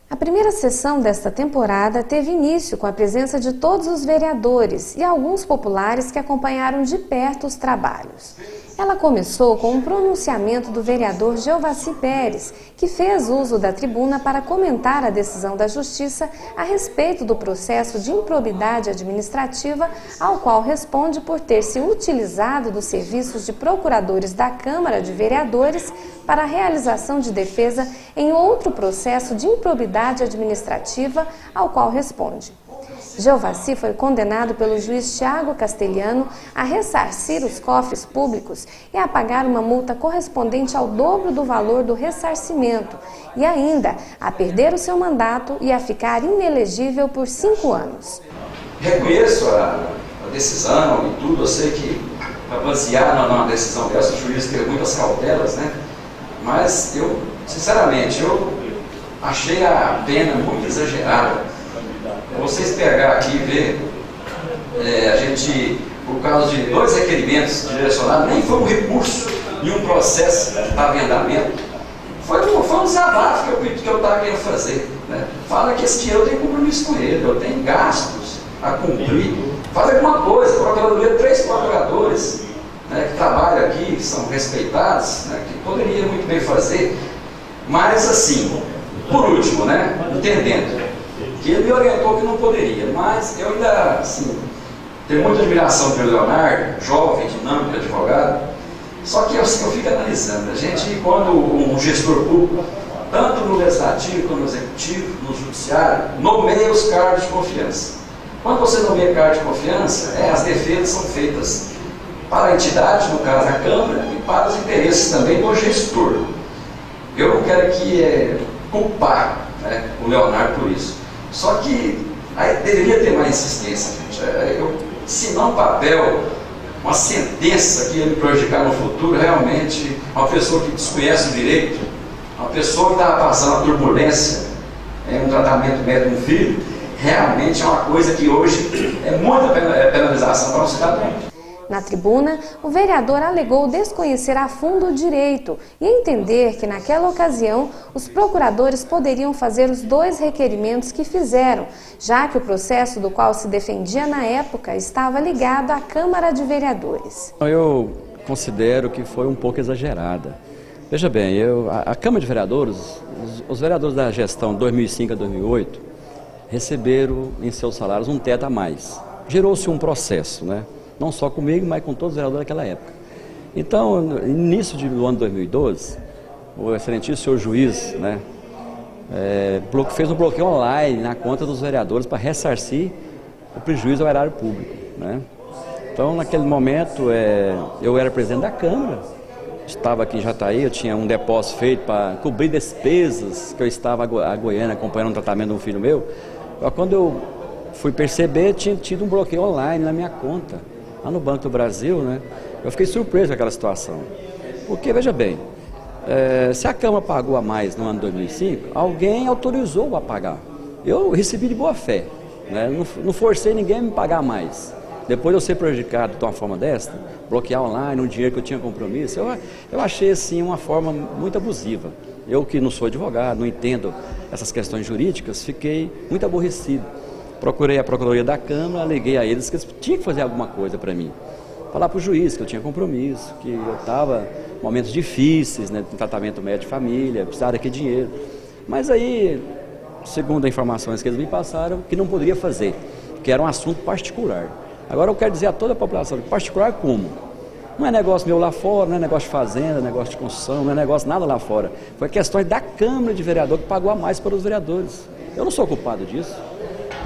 A primeira sessão desta temporada teve início com a presença de todos os vereadores e alguns populares que acompanharam de perto os trabalhos. Ela começou com um pronunciamento do vereador Geovaci Pérez, que fez uso da tribuna para comentar a decisão da Justiça a respeito do processo de improbidade administrativa, ao qual responde por ter se utilizado dos serviços de procuradores da Câmara de Vereadores para a realização de defesa em outro processo de improbidade administrativa, ao qual responde. Geovaci foi condenado pelo juiz Thiago Castelhano a ressarcir os cofres públicos e a pagar uma multa correspondente ao dobro do valor do ressarcimento e ainda a perder o seu mandato e a ficar inelegível por 5 anos. Reconheço a decisão e tudo, eu sei que para basear numa decisão dessa, o juiz teve muitas cautelas, né? Mas eu, sinceramente, eu achei a pena muito exagerada. Vocês pegar aqui e ver, a gente, por causa de 2 requerimentos direcionados, nem foi um recurso em um processo que estava em andamento, foi um desabafo que eu estava querendo fazer, né? Fala que esse dinheiro eu tenho compromisso com ele, eu tenho gastos a cumprir, faz alguma coisa. A Procuradoria, 3 procuradores, né, que trabalham aqui, que são respeitados, né, que poderia muito bem fazer, mas assim, por último, né, entendendo que ele me orientou que não poderia, mas eu ainda, assim, tenho muita admiração pelo Leonardo, jovem, dinâmico, advogado, só que assim, eu fico analisando, a gente, quando um gestor público, tanto no legislativo como no executivo, no judiciário, nomeia os cargos de confiança. Quando você nomeia cargos de confiança, as defesas são feitas para a entidade, no caso a Câmara, e para os interesses também do gestor. Eu não quero aqui culpar, né, o Leonardo por isso. Só que aí deveria ter mais insistência, gente. Se não papel, uma sentença que ia me prejudicar no futuro, realmente, uma pessoa que desconhece o direito, uma pessoa que estava passando a turbulência em um tratamento médico de um filho, realmente é uma coisa que hoje é muita penalização para o cidadão. Na tribuna, o vereador alegou desconhecer a fundo o direito e entender que, naquela ocasião, os procuradores poderiam fazer os 2 requerimentos que fizeram, já que o processo do qual se defendia na época estava ligado à Câmara de Vereadores. Eu considero que foi um pouco exagerada. Veja bem, a Câmara de Vereadores, os vereadores da gestão 2005 a 2008, receberam em seus salários um teto a mais. Gerou-se um processo, né? Não só comigo, mas com todos os vereadores daquela época. Então, no início do ano 2012, o excelentíssimo senhor juiz, né, fez um bloqueio online na conta dos vereadores para ressarcir o prejuízo ao erário público, né? Então, naquele momento, eu era presidente da Câmara, estava aqui em Jataí, eu tinha um depósito feito para cobrir despesas, que eu estava a Goiânia acompanhando o tratamento de um filho meu. Quando eu fui perceber, tinha tido um bloqueio online na minha conta, lá no Banco do Brasil, né? Eu fiquei surpreso com aquela situação. Porque, veja bem, se a Câmara pagou a mais no ano 2005, alguém autorizou a pagar. Eu recebi de boa fé, né? Não forcei ninguém a me pagar mais. Depois de eu ser prejudicado de uma forma desta, bloquear online um dinheiro que eu tinha compromisso, eu achei assim uma forma muito abusiva. Eu que não sou advogado, não entendo essas questões jurídicas, fiquei muito aborrecido. Procurei a Procuradoria da Câmara, aleguei a eles que eles tinham que fazer alguma coisa para mim. Falar para o juiz que eu tinha compromisso, que eu estava em momentos difíceis, né, no tratamento médico de família, precisava daquele dinheiro. Mas aí, segundo as informações que eles me passaram, que não poderia fazer, que era um assunto particular. Agora eu quero dizer a toda a população, particular como? Não é negócio meu lá fora, não é negócio de fazenda, não é negócio de construção, não é negócio nada lá fora. Foi questões da Câmara de Vereador que pagou a mais para os vereadores. Eu não sou culpado disso.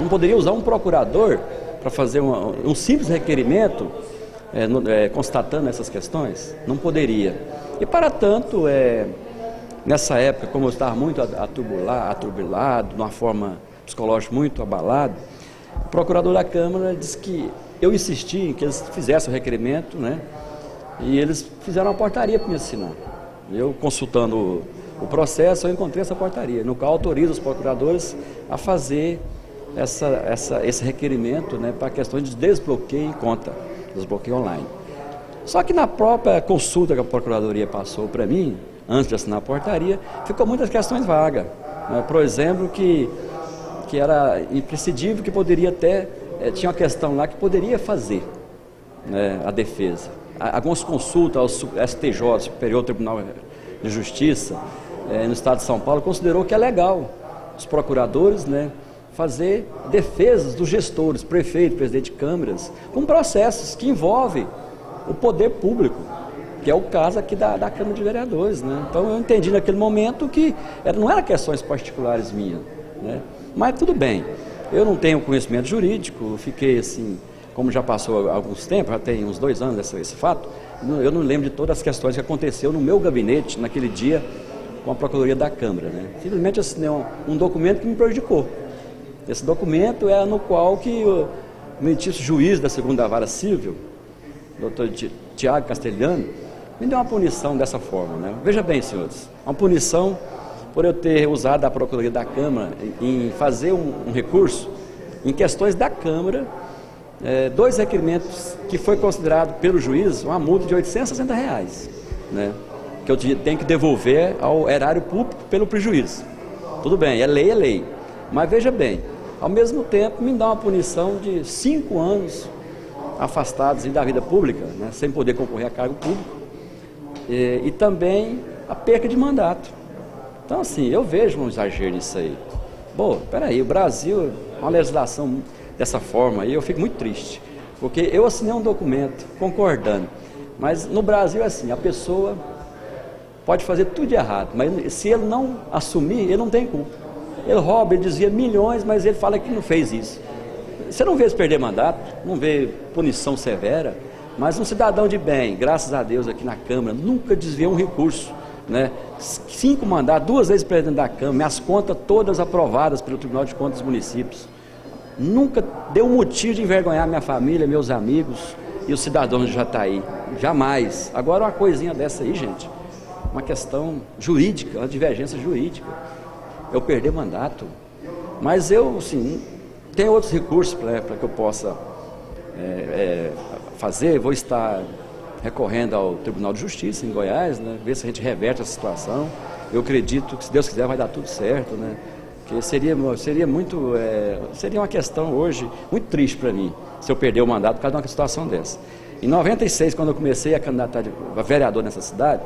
Não poderia usar um procurador para fazer um simples requerimento constatando essas questões? Não poderia. E, para tanto, nessa época, como eu estava muito atribulado, de uma forma psicológica muito abalado, o procurador da Câmara disse que eu insisti em que eles fizessem o requerimento, né? E eles fizeram uma portaria para me assinar. Eu, consultando o processo, eu encontrei essa portaria, no qual autoriza os procuradores a fazer esse requerimento, né, para questões de desbloqueio em conta, desbloqueio online. Só que na própria consulta que a Procuradoria passou para mim, antes de assinar a portaria, ficou muitas questões vagas. Por exemplo, que era imprescindível, que poderia até, tinha uma questão lá que poderia fazer, né, a defesa. Algumas consultas ao STJ, Superior Tribunal de Justiça, no estado de São Paulo, considerou que é legal os procuradores, né, fazer defesas dos gestores, prefeito, presidente de câmaras, com processos que envolvem o poder público, que é o caso aqui da Câmara de Vereadores, né? Então eu entendi naquele momento que não eram questões particulares minhas, né? Mas tudo bem, eu não tenho conhecimento jurídico, fiquei assim, como já passou alguns tempos, já tem uns 2 anos esse fato, eu não lembro de todas as questões que aconteceu no meu gabinete naquele dia com a Procuradoria da Câmara, né? Simplesmente assinei um documento que me prejudicou. Esse documento é no qual que o meritíssimo juiz da 2ª Vara Civil, doutor Tiago Castelhano, me deu uma punição dessa forma, né? Veja bem, senhores, uma punição por eu ter usado a Procuradoria da Câmara em fazer um recurso em questões da Câmara, 2 requerimentos que foi considerado pelo juiz uma multa de R$860, né? Que eu tenho que devolver ao erário público pelo prejuízo. Tudo bem, é lei, mas veja bem, ao mesmo tempo me dá uma punição de 5 anos afastados da vida pública, né, sem poder concorrer a cargo público, e também a perca de mandato. Então, assim, eu vejo um exagero nisso aí. Bom, peraí, o Brasil, uma legislação dessa forma aí, eu fico muito triste, porque eu assinei um documento concordando, mas no Brasil é assim, a pessoa pode fazer tudo de errado, mas se ele não assumir, ele não tem culpa. Ele rouba, ele desvia milhões, mas ele fala que não fez isso. Você não vê ele perder mandato, não vê punição severa, mas um cidadão de bem, graças a Deus aqui na Câmara, nunca desviou um recurso, né? 5 mandatos, 2 vezes presidente da Câmara, minhas contas todas aprovadas pelo Tribunal de Contas dos Municípios. Nunca deu motivo de envergonhar minha família, meus amigos e os cidadãos de Jataí. Jamais. Agora uma coisinha dessa aí, gente, uma questão jurídica, uma divergência jurídica. Eu perder mandato. Mas eu, assim, tenho outros recursos para que eu possa fazer. Vou estar recorrendo ao Tribunal de Justiça em Goiás, né, ver se a gente reverte a situação. Eu acredito que, se Deus quiser, vai dar tudo certo, né? Que seria uma questão hoje muito triste para mim, se eu perder o mandato por causa de uma situação dessa. Em 96, quando eu comecei a candidatar a vereador nessa cidade,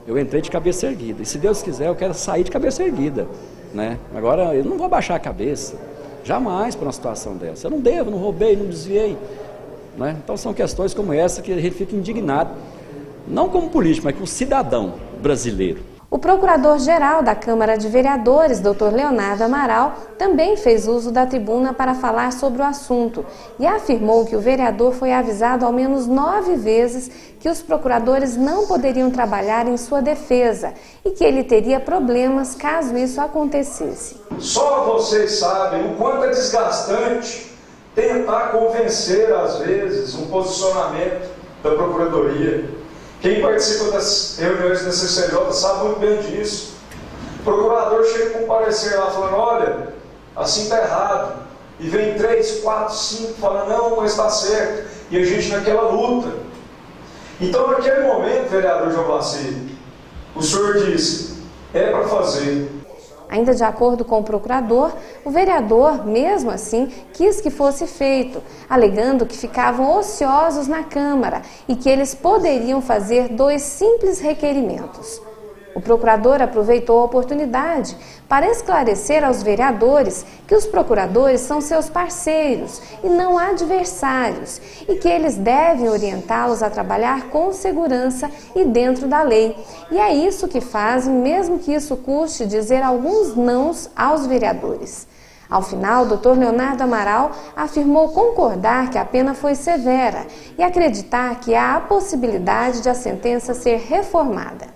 eu entrei de cabeça erguida. E se Deus quiser, eu quero sair de cabeça erguida, né? Agora, eu não vou baixar a cabeça, jamais, por uma situação dessa. Eu não devo, não roubei, não desviei, né? Então são questões como essa que a gente fica indignado, não como político, mas como cidadão brasileiro. O procurador-geral da Câmara de Vereadores, Dr. Leonardo Amaral, também fez uso da tribuna para falar sobre o assunto e afirmou que o vereador foi avisado ao menos 9 vezes que os procuradores não poderiam trabalhar em sua defesa e que ele teria problemas caso isso acontecesse. Só vocês sabem o quanto é desgastante tentar convencer, às vezes, um posicionamento da Procuradoria. Quem participa das reuniões da CCJ sabe muito bem disso. O procurador chega com um parecer lá falando, olha, assim está errado. E vem 3, 4, 5 falando, não, mas está certo. E a gente naquela luta. Então, naquele momento, vereador João Vacilo, o senhor disse, é para fazer. Ainda de acordo com o procurador, o vereador, mesmo assim, quis que fosse feito, alegando que ficavam ociosos na Câmara e que eles poderiam fazer 2 simples requerimentos. O procurador aproveitou a oportunidade para esclarecer aos vereadores que os procuradores são seus parceiros e não adversários e que eles devem orientá-los a trabalhar com segurança e dentro da lei. E é isso que fazem, mesmo que isso custe dizer alguns nãos aos vereadores. Ao final, o Dr. Leonardo Amaral afirmou concordar que a pena foi severa e acreditar que há a possibilidade de a sentença ser reformada.